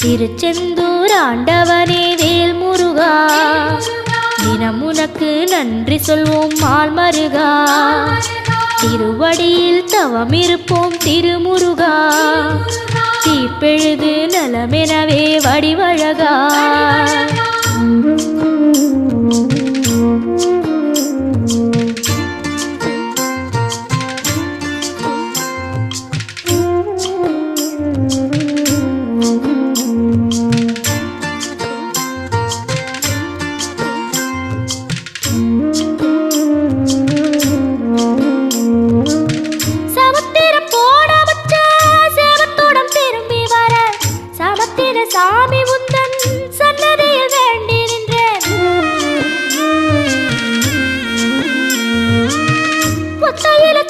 திருச்செந்தூர் ஆண்டவனே வேல் முருகா, தினம் உனக்கு நன்றி சொல்வோம் மால் மருகா. திருவடியில் தவம் இருப்போம் திருமுருகா, தீப்பெழுது நலமெனவே வடிவழகா. சாமி உந்தன் சன்னதியில் வேண்டி நின்றேன். ஒத்தையில